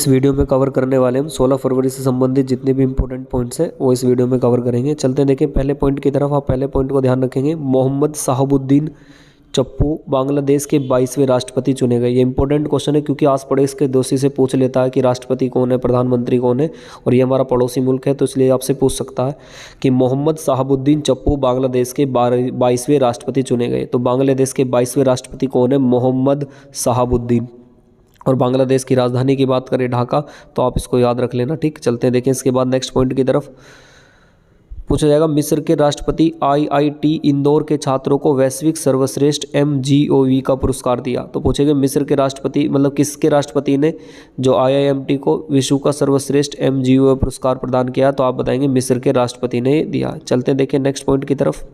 इस वीडियो में कवर करने वाले हम 16 फरवरी से संबंधित जितने भी इंपॉर्टेंट पॉइंट्स हैं वो इस वीडियो में कवर करेंगे। चलते हैं देखें पहले पॉइंट की तरफ। आप पहले पॉइंट को ध्यान रखेंगे, मोहम्मद शहाबुद्दीन चप्पू बांग्लादेश के 22वें राष्ट्रपति चुने गए। ये इंपॉर्टेंट क्वेश्चन है क्योंकि आस पड़ोस के दोषी से पूछ लेता है कि राष्ट्रपति कौन है, प्रधानमंत्री कौन है, और ये हमारा पड़ोसी मुल्क है तो इसलिए आपसे पूछ सकता है कि मोहम्मद शहाबुद्दीन चप्पू बांग्लादेश के 22वें राष्ट्रपति चुने गए। तो बांग्लादेश के 22वें राष्ट्रपति कौन है? मोहम्मद शहाबुद्दीन। और बांग्लादेश की राजधानी की बात करें ढाका, तो आप इसको याद रख लेना। ठीक, चलते हैं देखें इसके बाद नेक्स्ट पॉइंट की तरफ। पूछा जाएगा, मिस्र के राष्ट्रपति IIT इंदौर के छात्रों को वैश्विक सर्वश्रेष्ठ MGOV का पुरस्कार दिया। तो पूछेगा मिस्र के राष्ट्रपति मतलब किसके राष्ट्रपति ने जो IIMT को विश्व का सर्वश्रेष्ठ MGOV पुरस्कार प्रदान किया? तो आप बताएंगे मिस्र के राष्ट्रपति ने दिया। चलते हैं देखें नेक्स्ट पॉइंट की तरफ।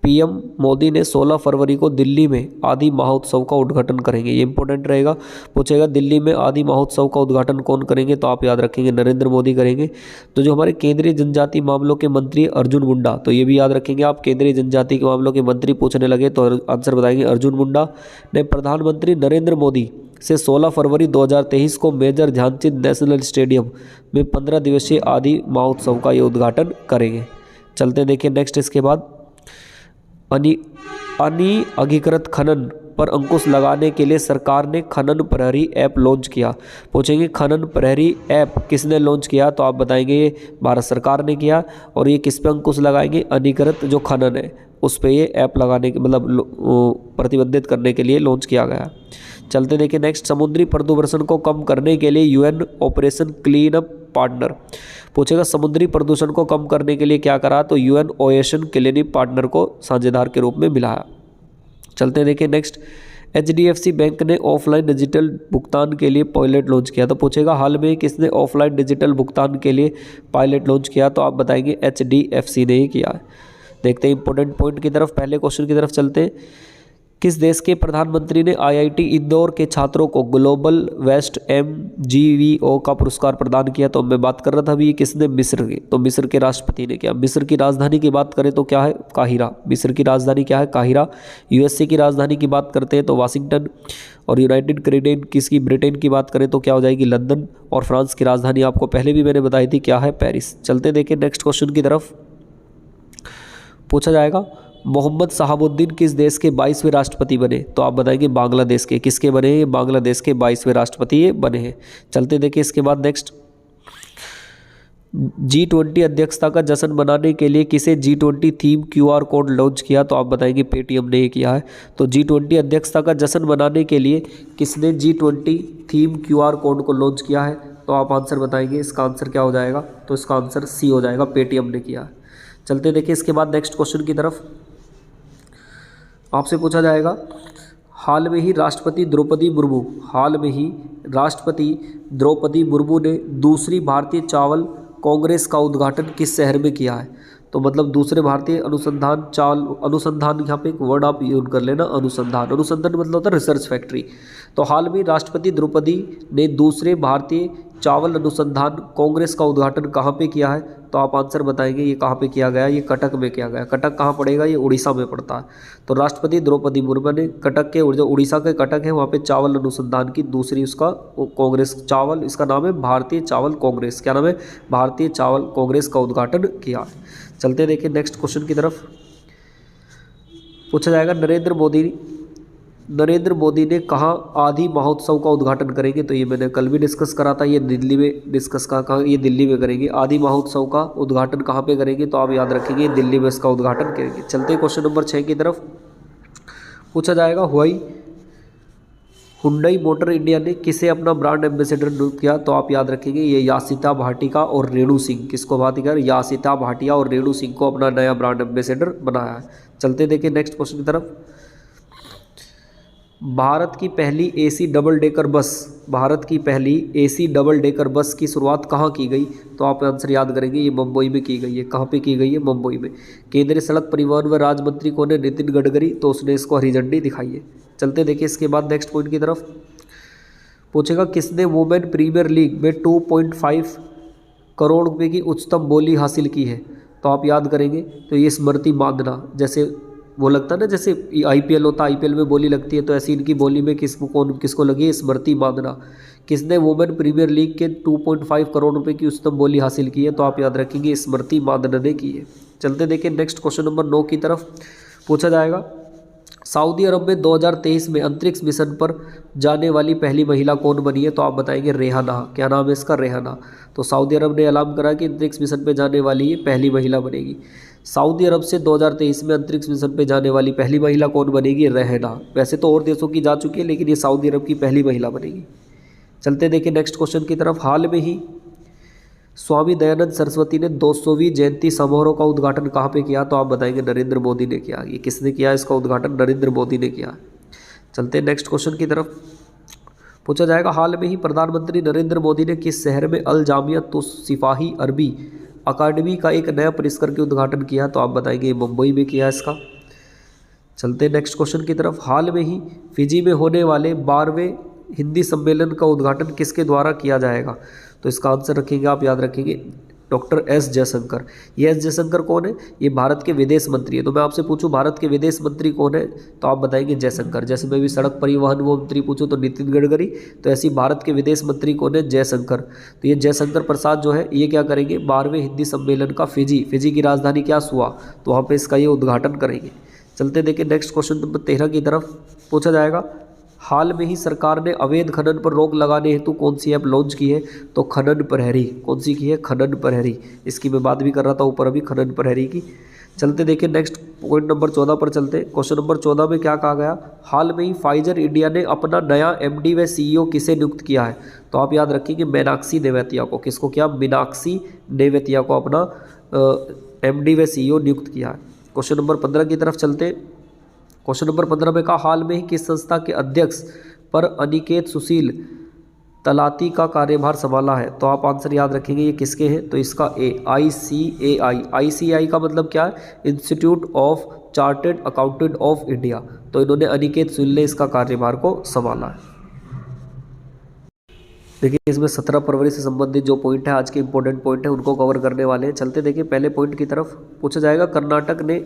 PM मोदी ने 16 फरवरी को दिल्ली में आदि महोत्सव का उद्घाटन करेंगे। ये इंपॉर्टेंट रहेगा। पूछेगा दिल्ली में आदि महोत्सव का उद्घाटन कौन करेंगे? तो आप याद रखेंगे नरेंद्र मोदी करेंगे। तो जो हमारे केंद्रीय जनजाति मामलों के मंत्री अर्जुन मुंडा, तो ये भी याद रखेंगे आप, केंद्रीय जनजाति के मामलों के मंत्री पूछने लगे तो आंसर बताएंगे अर्जुन मुंडा ने प्रधानमंत्री नरेंद्र मोदी से 16 फरवरी 2023 को मेजर ध्यानचंद नेशनल स्टेडियम में 15 दिवसीय आदि महोत्सव का ये उद्घाटन करेंगे। चलते देखिए नेक्स्ट इसके बाद। अनधिकृत खनन पर अंकुश लगाने के लिए सरकार ने खनन प्रहरी ऐप लॉन्च किया। पूछेंगे खनन प्रहरी ऐप किसने लॉन्च किया? तो आप बताएंगे ये भारत सरकार ने किया। और ये किस पे अंकुश लगाएंगे? अनधिकृत जो खनन है उस पे ये ऐप लगाने के मतलब प्रतिबंधित करने के लिए लॉन्च किया गया। चलते देखिए नेक्स्ट। समुद्री प्रदूषण को कम करने के लिए UN operation clean up partner. पूछेगा समुद्री प्रदूषण को कम करने के लिए क्या करा? तो UN operation clean up partner को साझेदार के रूप में मिलाया। चलते देखिए नेक्स्ट। HDFC बैंक ने ऑफलाइन डिजिटल भुगतान के लिए पायलट लॉन्च किया। तो पूछेगा हाल में किसने ऑफलाइन डिजिटल भुगतान के लिए पायलट लॉन्च किया? तो आप बताएंगे HDFC ने ही किया। देखते हैं इंपॉर्टेंट पॉइंट की तरफ, पहले क्वेश्चन की तरफ चलते हैं। किस देश के प्रधानमंत्री ने IIT इंदौर के छात्रों को ग्लोबल वेस्ट MGVO का पुरस्कार प्रदान किया? तो मैं बात कर रहा था अभी, किसने? मिस्र के। तो मिस्र के राष्ट्रपति ने किया। मिस्र की राजधानी की बात करें तो क्या है? काहिरा। मिस्र की राजधानी क्या है? काहिरा। USA की राजधानी की बात करते हैं तो वाशिंगटन। और यूनाइटेड किंगडम किसकी? ब्रिटेन की बात करें तो क्या हो जाएगी? लंदन। और फ्रांस की राजधानी आपको पहले भी मैंने बताई थी, क्या है? पेरिस। चलते देखें नेक्स्ट क्वेश्चन की तरफ। पूछा जाएगा मोहम्मद शहाबुद्दीन किस देश के 22वें राष्ट्रपति बने? तो आप बताएंगे बांग्लादेश के। किसके बने? ये बांग्लादेश के 22वें राष्ट्रपति ये बने हैं। चलते देखिए इसके बाद नेक्स्ट। G20 अध्यक्षता का जश्न मनाने के लिए किसे G20 theme QR code launch किया? तो आप बताएंगे पेटीएम ने ये किया है। तो G20 अध्यक्षता का जश्न मनाने के लिए किसने G20 थीम QR कोड को लॉन्च किया है? तो आप आंसर बताएंगे। इसका आंसर क्या हो जाएगा? तो इसका आंसर C हो जाएगा, पेटीएम ने किया है। चलते देखिए इसके बाद नेक्स्ट क्वेश्चन की तरफ। आपसे पूछा जाएगा हाल में ही राष्ट्रपति द्रौपदी मुर्मू ने दूसरी भारतीय चावल कांग्रेस का उद्घाटन किस शहर में किया है? तो मतलब दूसरे भारतीय अनुसंधान यहाँ पे एक वर्ड आप यूज कर लेना, अनुसंधान मतलब होता है रिसर्च फैक्ट्री। तो हाल में राष्ट्रपति द्रौपदी ने दूसरे भारतीय चावल अनुसंधान कांग्रेस का उद्घाटन कहाँ पे किया है? तो आप आंसर बताएंगे ये कहाँ पे किया गया? ये कटक में किया गया। कटक कहाँ पड़ेगा? ये उड़ीसा में पड़ता है। तो राष्ट्रपति द्रौपदी मुर्मू ने कटक के, जो उड़ीसा के कटक है वहाँ पे चावल अनुसंधान की दूसरी उसका कांग्रेस चावल, इसका नाम है भारतीय चावल कांग्रेस। क्या नाम है? भारतीय चावल कांग्रेस का उद्घाटन किया। चलते देखिए नेक्स्ट क्वेश्चन की तरफ। पूछा जाएगा नरेंद्र मोदी ने कहाँ आदि महोत्सव का उद्घाटन करेंगे? तो ये मैंने कल भी डिस्कस करा था, ये दिल्ली में डिस्कस कहाँ? ये दिल्ली में करेंगे। आदि महोत्सव का उद्घाटन कहाँ पे करेंगे? तो आप याद रखेंगे दिल्ली में इसका उद्घाटन करेंगे। चलते क्वेश्चन नंबर 6 की तरफ। पूछा जाएगा हुंडई मोटर इंडिया ने किसे अपना ब्रांड एम्बेसडर नियुक्त किया? तो आप याद रखेंगे ये यासिता भाटिया और रेणु सिंह। किसको भाटिया? यासिता भाटिया और रेणु सिंह को अपना नया ब्रांड एम्बेसडर बनाया है। चलते देखिए नेक्स्ट क्वेश्चन की तरफ। भारत की पहली AC डबल डेकर बस की शुरुआत कहाँ की गई? तो आप आंसर याद करेंगे ये मुंबई में की गई है। कहाँ पे की गई है? मुंबई में। केंद्रीय सड़क परिवहन व राज्य मंत्री कौन है? नितिन गडकरी। तो उसने इसको हरी झंडी दिखाई है। चलते देखिए इसके बाद नेक्स्ट पॉइंट की तरफ। पूछेगा किसने वुमेन प्रीमियर लीग में 2.5 करोड़ रुपये की उच्चतम बोली हासिल की है? तो आप याद करेंगे तो ये स्मृति मांदना, जैसे वो लगता है ना जैसे IPL होता है, IPL में बोली लगती है, तो ऐसी इनकी बोली में किसको लगी है? स्मृति मांदना। किसने वुमेन प्रीमियर लीग के 2.5 करोड़ रुपए की उच्चतम बोली हासिल की है? तो आप याद रखेंगे स्मृति मानधना ने की है। चलते देखिए नेक्स्ट क्वेश्चन नंबर 9 की तरफ। पूछा जाएगा सऊदी अरब में 2023 में अंतरिक्ष मिशन पर जाने वाली पहली महिला कौन बनी है? तो आप बताएंगे रेहाना। क्या नाम है इसका? रेहाना। तो सऊदी अरब ने ऐलान करा कि अंतरिक्ष मिशन पर जाने वाली ये पहली महिला बनेगी। सऊदी अरब से 2023 में अंतरिक्ष मिशन पर जाने वाली पहली महिला कौन बनेगी? रेहाना। वैसे तो और देशों की जा चुकी है, लेकिन ये सऊदी अरब की पहली महिला बनेगी। चलते देखिए नेक्स्ट क्वेश्चन की तरफ। हाल में ही स्वामी दयानंद सरस्वती ने 200वीं जयंती समारोह का उद्घाटन कहाँ पे किया? तो आप बताएंगे नरेंद्र मोदी ने किया। ये किसने किया इसका उद्घाटन? नरेंद्र मोदी ने किया। चलते हैं नेक्स्ट क्वेश्चन की तरफ। पूछा जाएगा हाल में ही प्रधानमंत्री नरेंद्र मोदी ने किस शहर में अल जामिया सिपाही अरबी अकादमी का एक नया परिसर के उद्घाटन किया? तो आप बताएंगे मुंबई में किया इसका। चलते हैं नेक्स्ट क्वेश्चन की तरफ। हाल में ही फिजी में होने वाले 12वें हिंदी सम्मेलन का उद्घाटन किसके द्वारा किया जाएगा? तो इसका आंसर रखेंगे आप, याद रखेंगे डॉक्टर एस जयशंकर। ये एस जयशंकर कौन है? ये भारत के विदेश मंत्री है। तो मैं आपसे पूछूं भारत के विदेश मंत्री कौन है? तो आप बताएंगे जयशंकर। जैसे मैं भी सड़क परिवहन वो मंत्री पूछूं तो नितिन गडकरी, तो ऐसे ही भारत के विदेश मंत्री कौन है? जयशंकर। तो ये जयशंकर प्रसाद जो है ये क्या करेंगे? 12वें हिंदी सम्मेलन का फिजी की राजधानी क्या सुआ, तो वहाँ पर इसका ये उद्घाटन करेंगे। चलते देखिए नेक्स्ट क्वेश्चन नंबर 13 की तरफ। पूछा जाएगा हाल में ही सरकार ने अवैध खनन पर रोक लगाने हेतु कौन सी ऐप लॉन्च की है? तो खनन प्रहरी। कौन सी की है? खनन प्रहरी। इसकी मैं बात भी कर रहा था ऊपर अभी, खनन प्रहरी की। चलते देखिए नेक्स्ट पॉइंट नंबर 14 पर चलते। क्वेश्चन नंबर 14 में क्या कहा गया? हाल में ही फाइजर इंडिया ने अपना नया एमडी व सीईओ किसे नियुक्त किया है? तो आप याद रखिए मीनाक्षी नेवेतिया को। किसको किया? मीनाक्षी नेवेतिया को अपना एमडी व सीईओ नियुक्त किया है। क्वेश्चन नंबर 15 की तरफ चलते। क्वेश्चन नंबर 15 में कहा हाल में ही किस संस्था के अध्यक्ष पर अनिकेत सुशील तलाती का कार्यभार संभाला है? तो आप आंसर याद रखेंगे ये किसके हैं? तो इसका ICAI। ICAI का मतलब क्या है? Institute of chartered accountant of India. तो इन्होंने अनिकेत सुशील ने इसका कार्यभार को संभाला है। देखिए इसमें 17 फरवरी से संबंधित जो पॉइंट है आज के इंपॉर्टेंट पॉइंट है उनको कवर करने वाले हैं। चलते देखिए पहले पॉइंट की तरफ। पूछा जाएगा कर्नाटक ने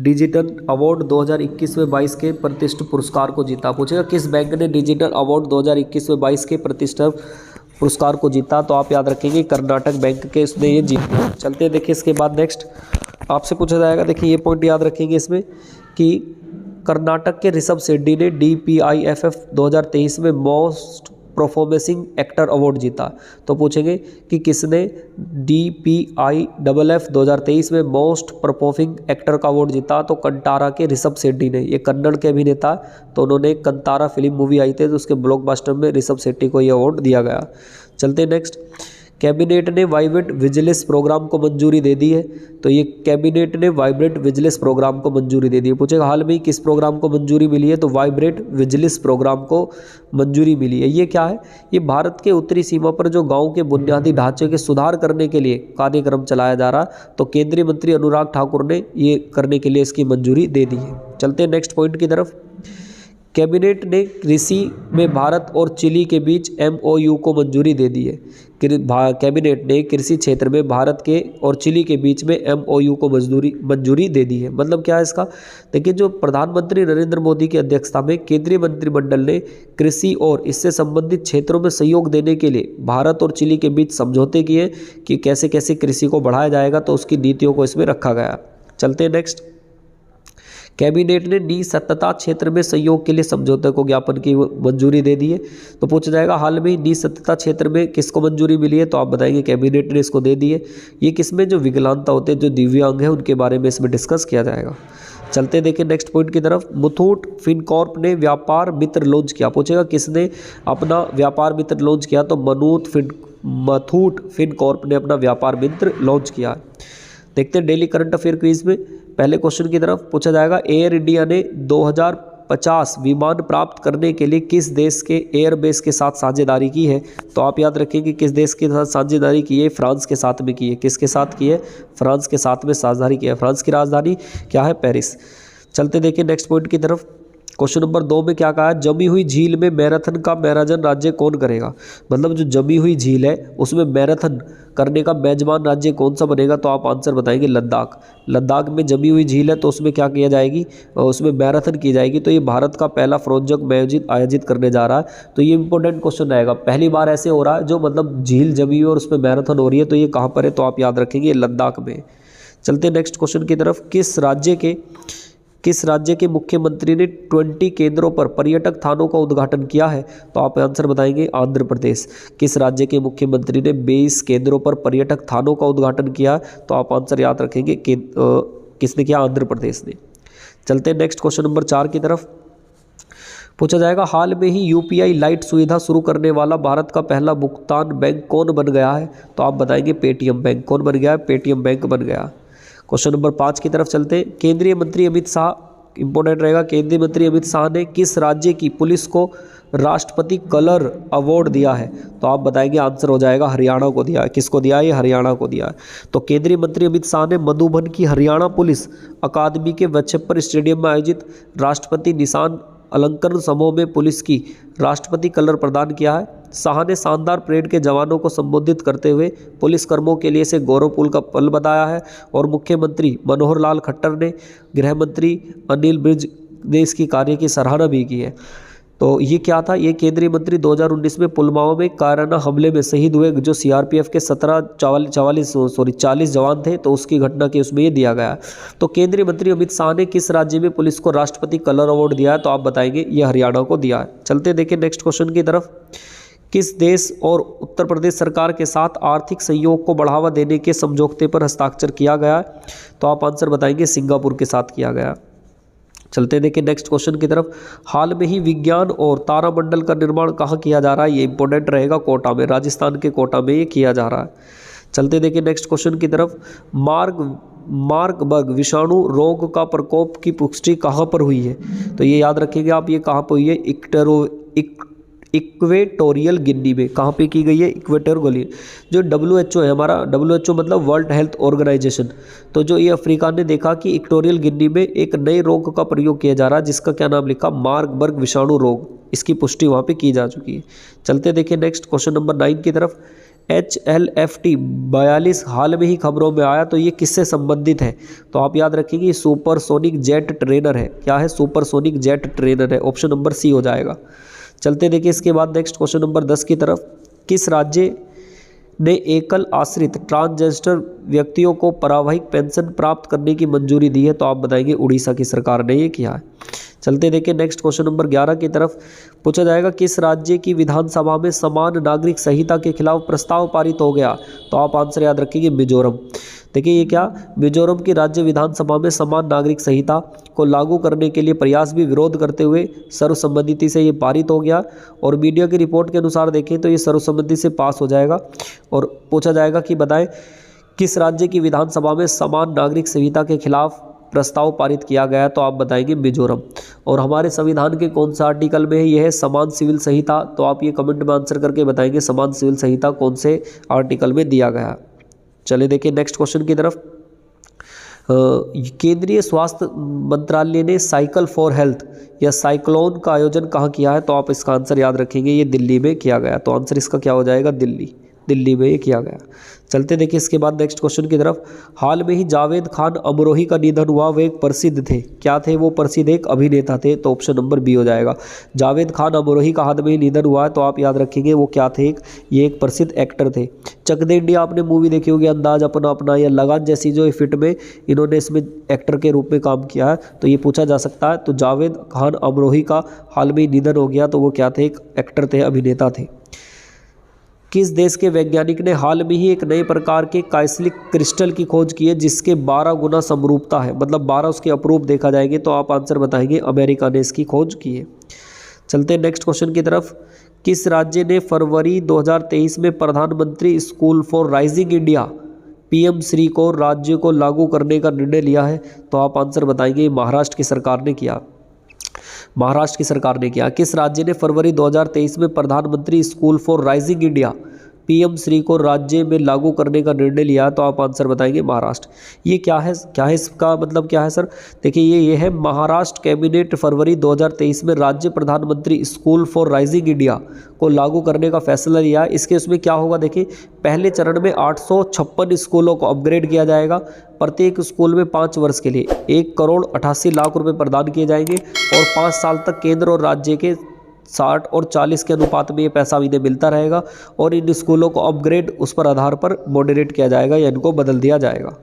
डिजिटल अवार्ड 2021-22 के प्रतिष्ठित पुरस्कार को जीता। पूछेगा किस बैंक ने डिजिटल अवार्ड 2021-22 के प्रतिष्ठित पुरस्कार को जीता? तो आप याद रखेंगे कर्नाटक बैंक के उसने ये जीता। चलते देखिए इसके बाद नेक्स्ट आपसे पूछा जाएगा। देखिए ये पॉइंट याद रखेंगे इसमें कि कर्नाटक के ऋषभ शेट्टी ने DPIFF 2023 में मोस्ट परफॉर्मेंसिंग एक्टर अवार्ड जीता। तो पूछेंगे कि किसने DPIFF 2023 में मोस्ट परफॉर्मिंग एक्टर का अवार्ड जीता? तो कंतारा के ऋषभ शेट्टी ने। ये कन्नड़ के अभिनेता, तो उन्होंने कंतारा फिल्म मूवी आई थी तो उसके ब्लॉकबस्टर में ऋषभ शेट्टी को ये अवार्ड दिया गया। चलते नेक्स्ट। कैबिनेट ने वाइब्रेंट विजिलेंस प्रोग्राम को मंजूरी दे दी है। तो ये कैबिनेट ने वाइब्रेंट विजिलेंस प्रोग्राम को मंजूरी दे दी है। पूछेगा हाल में किस प्रोग्राम को मंजूरी मिली है? तो वाइब्रेंट विजिलेंस प्रोग्राम को मंजूरी मिली है। ये क्या है? ये भारत के उत्तरी सीमा पर जो गांव के बुनियादी ढांचे के सुधार करने के लिए कार्यक्रम चलाया जा रहा, तो केंद्रीय मंत्री अनुराग ठाकुर ने ये करने के लिए इसकी मंजूरी दे दी है। चलते हैं नेक्स्ट पॉइंट की तरफ। कैबिनेट ने कृषि में भारत और चिली के बीच MOU को मंजूरी दे दी है। कैबिनेट ने कृषि क्षेत्र में भारत के और चिली के बीच में MOU को मंजूरी दे दी है। मतलब क्या है इसका? देखिए जो प्रधानमंत्री नरेंद्र मोदी की अध्यक्षता में केंद्रीय मंत्रिमंडल ने कृषि और इससे संबंधित क्षेत्रों में सहयोग देने के लिए भारत और चिली के बीच समझौते किए कि कैसे कैसे कृषि को बढ़ाया जाएगा, तो उसकी नीतियों को इसमें रखा गया। चलते हैं नेक्स्ट। कैबिनेट ने निसत्तता क्षेत्र में सहयोग के लिए समझौते को ज्ञापन की मंजूरी दे दी है। तो पूछा जाएगा हाल में निसत्तता क्षेत्र में किसको मंजूरी मिली है? तो आप बताएंगे कैबिनेट ने इसको दे दी है। ये किसमें जो विकलांगता होते हैं, जो दिव्यांग है, उनके बारे में इसमें डिस्कस किया जाएगा। चलते देखिए नेक्स्ट पॉइंट की तरफ। मुथूट फिनकॉर्प ने व्यापार मित्र लॉन्च किया। पूछेगा किसने अपना व्यापार मित्र लॉन्च किया? तो मुथूट फिनकॉर्प ने अपना व्यापार मित्र लॉन्च किया। देखते हैं डेली करंट अफेयर क्विज में पहले क्वेश्चन की तरफ। पूछा जाएगा एयर इंडिया ने 2050 विमान प्राप्त करने के लिए किस देश के एयरबेस के साथ साझेदारी की है? तो आप याद रखें कि किस देश के साथ साझेदारी की है? फ्रांस के साथ में की है। किसके साथ की है? फ्रांस के साथ में साझेदारी की है। फ्रांस की राजधानी क्या है? पेरिस। चलते देखिए नेक्स्ट पॉइंट की तरफ। क्वेश्चन नंबर 2 में क्या कहा है, जमी हुई झील में मैराथन का मैराथन राज्य कौन करेगा। मतलब जो जमी हुई झील है उसमें मैराथन करने का मेजबान राज्य कौन सा बनेगा, तो आप आंसर बताएंगे लद्दाख। लद्दाख में जमी हुई झील है तो उसमें क्या किया जाएगी, उसमें मैराथन की जाएगी। तो ये भारत का पहला फ्रोजक आयोजित करने जा रहा है। तो ये इंपॉर्टेंट क्वेश्चन रहेगा, पहली बार ऐसे हो रहा है जो मतलब झील जमी हुई और उसमें मैराथन हो रही है। तो ये कहाँ पर है, तो आप याद रखेंगे लद्दाख में। चलते नेक्स्ट क्वेश्चन की तरफ, किस राज्य के मुख्यमंत्री ने 20 केंद्रों पर पर्यटक थानों का उद्घाटन किया है, तो आप आंसर बताएंगे आंध्र प्रदेश। किस राज्य के मुख्यमंत्री ने 22 केंद्रों पर पर्यटक थानों का उद्घाटन किया, तो आप आंसर याद रखेंगे किसने किया, आंध्र प्रदेश ने। चलते हैं नेक्स्ट क्वेश्चन नंबर 4 की तरफ। पूछा जाएगा, हाल में ही यूपीआई लाइट सुविधा शुरू करने वाला भारत का पहला भुगतान बैंक कौन बन गया है, तो आप बताएंगे पेटीएम बैंक। कौन बन गया है, पेटीएम बैंक बन गया। क्वेश्चन नंबर 5 की तरफ चलते हैं। केंद्रीय मंत्री अमित शाह, इंपॉर्टेंट रहेगा, केंद्रीय मंत्री अमित शाह ने किस राज्य की पुलिस को राष्ट्रपति कलर अवार्ड दिया है, तो आप बताएंगे आंसर हो जाएगा हरियाणा को दिया है। किसको दिया है, ये हरियाणा को दिया है। तो केंद्रीय मंत्री अमित शाह ने मधुबन की हरियाणा पुलिस अकादमी के वच्छप्पर स्टेडियम में आयोजित राष्ट्रपति निशान अलंकरण समूह में पुलिस की राष्ट्रपति कलर प्रदान किया है। शाह ने शानदार परेड के जवानों को संबोधित करते हुए पुलिस कर्मियों के लिए इसे गौरवपूर्ण का पल बताया है। और मुख्यमंत्री मनोहर लाल खट्टर ने, गृह मंत्री अनिल विज ने इसकी कार्य की सराहना भी की है। तो ये क्या था, ये केंद्रीय मंत्री 2019 में पुलवामा में कायराना हमले में शहीद हुए जो सीआरपीएफ के 40 जवान थे, तो उसकी घटना के उसमें ये दिया गया। तो केंद्रीय मंत्री अमित शाह ने किस राज्य में पुलिस को राष्ट्रपति कलर अवार्ड दिया है, तो आप बताएंगे ये हरियाणा को दिया है। चलते देखिए नेक्स्ट क्वेश्चन की तरफ। किस देश और उत्तर प्रदेश सरकार के साथ आर्थिक सहयोग को बढ़ावा देने के समझौते पर हस्ताक्षर किया गया है, तो आप आंसर बताएंगे सिंगापुर के साथ किया गया। चलते देखिए नेक्स्ट क्वेश्चन की तरफ। हाल में ही विज्ञान और तारामंडल का निर्माण कहाँ किया जा रहा है, ये इंपॉर्टेंट रहेगा, कोटा में, राजस्थान के कोटा में ये किया जा रहा है। चलते देखिए नेक्स्ट क्वेश्चन की तरफ। मार्बर्ग विषाणु रोग का प्रकोप की पुष्टि कहाँ पर हुई है, तो ये याद रखिएगा आप, ये कहाँ पर हुई है, इक्वेटोरियल गिनी में। कहाँ पे की गई है, इक्वेटोरियल गिनी। जो WHO है हमारा, WHO मतलब वर्ल्ड हेल्थ ऑर्गेनाइजेशन, तो जो ये अफ्रीका ने देखा कि इक्वेटोरियल गिनी में एक नए रोग का प्रयोग किया जा रहा है जिसका क्या नाम लिखा, मार्बर्ग विषाणु रोग। इसकी पुष्टि वहाँ पे की जा चुकी है। चलते देखिए नेक्स्ट क्वेश्चन नंबर 9 की तरफ। HLFT 42 हाल में ही खबरों में आया, तो ये किससे संबंधित है, तो आप याद रखेंगे सुपरसोनिक जेट ट्रेनर है। क्या है, सुपरसोनिक जेट ट्रेनर है। ऑप्शन नंबर सी हो जाएगा। चलते देखिए इसके बाद नेक्स्ट क्वेश्चन नंबर 10 की तरफ। किस राज्य ने एकल आश्रित ट्रांसजेंडर व्यक्तियों को पारिवारिक पेंशन प्राप्त करने की मंजूरी दी है, तो आप बताएंगे उड़ीसा की सरकार ने ये किया है। चलते देखिए नेक्स्ट क्वेश्चन नंबर 11 की तरफ। पूछा जाएगा, किस राज्य की विधानसभा में समान नागरिक संहिता के खिलाफ प्रस्ताव पारित हो गया, तो आप आंसर याद रखेंगे मिजोरम। देखिए ये क्या, मिजोरम की राज्य विधानसभा में समान नागरिक संहिता को लागू करने के लिए प्रयास भी विरोध करते हुए सर्वसम्मति से ये पारित हो गया। और मीडिया की रिपोर्ट के अनुसार देखें तो ये सर्वसम्मति से पास हो जाएगा। और पूछा जाएगा कि बताएं किस राज्य की विधानसभा में समान नागरिक संहिता के खिलाफ प्रस्ताव पारित किया गया, तो आप बताएंगे मिजोरम। और हमारे संविधान के कौन सा आर्टिकल में है, यह है समान सिविल संहिता। तो आप ये कमेंट में आंसर करके बताएंगे समान सिविल संहिता कौन से आर्टिकल में दिया गया। चलिए देखिए नेक्स्ट क्वेश्चन की तरफ। केंद्रीय स्वास्थ्य मंत्रालय ने साइकिल फॉर हेल्थ या साइक्लोन का आयोजन कहाँ किया है, तो आप इसका आंसर याद रखेंगे ये दिल्ली में किया गया। तो आंसर इसका क्या हो जाएगा, दिल्ली में ये किया गया। चलते देखिए इसके बाद नेक्स्ट क्वेश्चन की तरफ। हाल में ही जावेद खान अमरोही का निधन हुआ, वे एक प्रसिद्ध थे। क्या थे वो प्रसिद्ध, एक अभिनेता थे। तो ऑप्शन नंबर बी हो जाएगा। जावेद खान अमरोही का हाल में ही निधन हुआ है, तो आप याद रखेंगे वो क्या थे, ये एक प्रसिद्ध एक्टर थे। चक दे इंडिया आपने मूवी देखी होगी, अंदाज अपना अपना या लगान जैसी जो फिट में इन्होंने इसमें एक्टर के रूप में काम किया है, तो ये पूछा जा सकता है। तो जावेद खान अमरोही का हाल में ही निधन हो गया, तो वो क्या थे, एक एक्टर थे, अभिनेता थे। किस देश के वैज्ञानिक ने हाल में ही एक नए प्रकार के काइसलिक क्रिस्टल की खोज की है जिसके 12 गुना समरूपता है, मतलब 12 उसके अपरूप देखा जाएंगे, तो आप आंसर बताएंगे अमेरिका ने इसकी खोज की है। चलते हैं नेक्स्ट क्वेश्चन की तरफ। किस राज्य ने फरवरी 2023 में प्रधानमंत्री school for rising India PM Shri को राज्य को लागू करने का निर्णय लिया है, तो आप आंसर बताएंगे महाराष्ट्र की सरकार ने किया। महाराष्ट्र की सरकार ने किया। किस राज्य ने फरवरी 2023 में प्रधानमंत्री school for rising India PM Shri को राज्य में लागू करने का निर्णय लिया, तो आप आंसर बताएंगे महाराष्ट्र। ये क्या है इसका मतलब क्या है सर? देखिए ये है महाराष्ट्र कैबिनेट फरवरी 2023 में राज्य प्रधानमंत्री स्कूल फॉर राइजिंग इंडिया को लागू करने का फैसला लिया। इसके उसमें क्या होगा, देखिए पहले चरण में 856 स्कूलों को अपग्रेड किया जाएगा। प्रत्येक स्कूल में 5 वर्ष के लिए 1,88,00,000 रुपए प्रदान किए जाएंगे और 5 साल तक केंद्र और राज्य के 60 और 40 के अनुपात में ये पैसा इन्हें मिलता रहेगा और इन स्कूलों को अपग्रेड उस पर आधार पर मॉडरेट किया जाएगा या इनको बदल दिया जाएगा।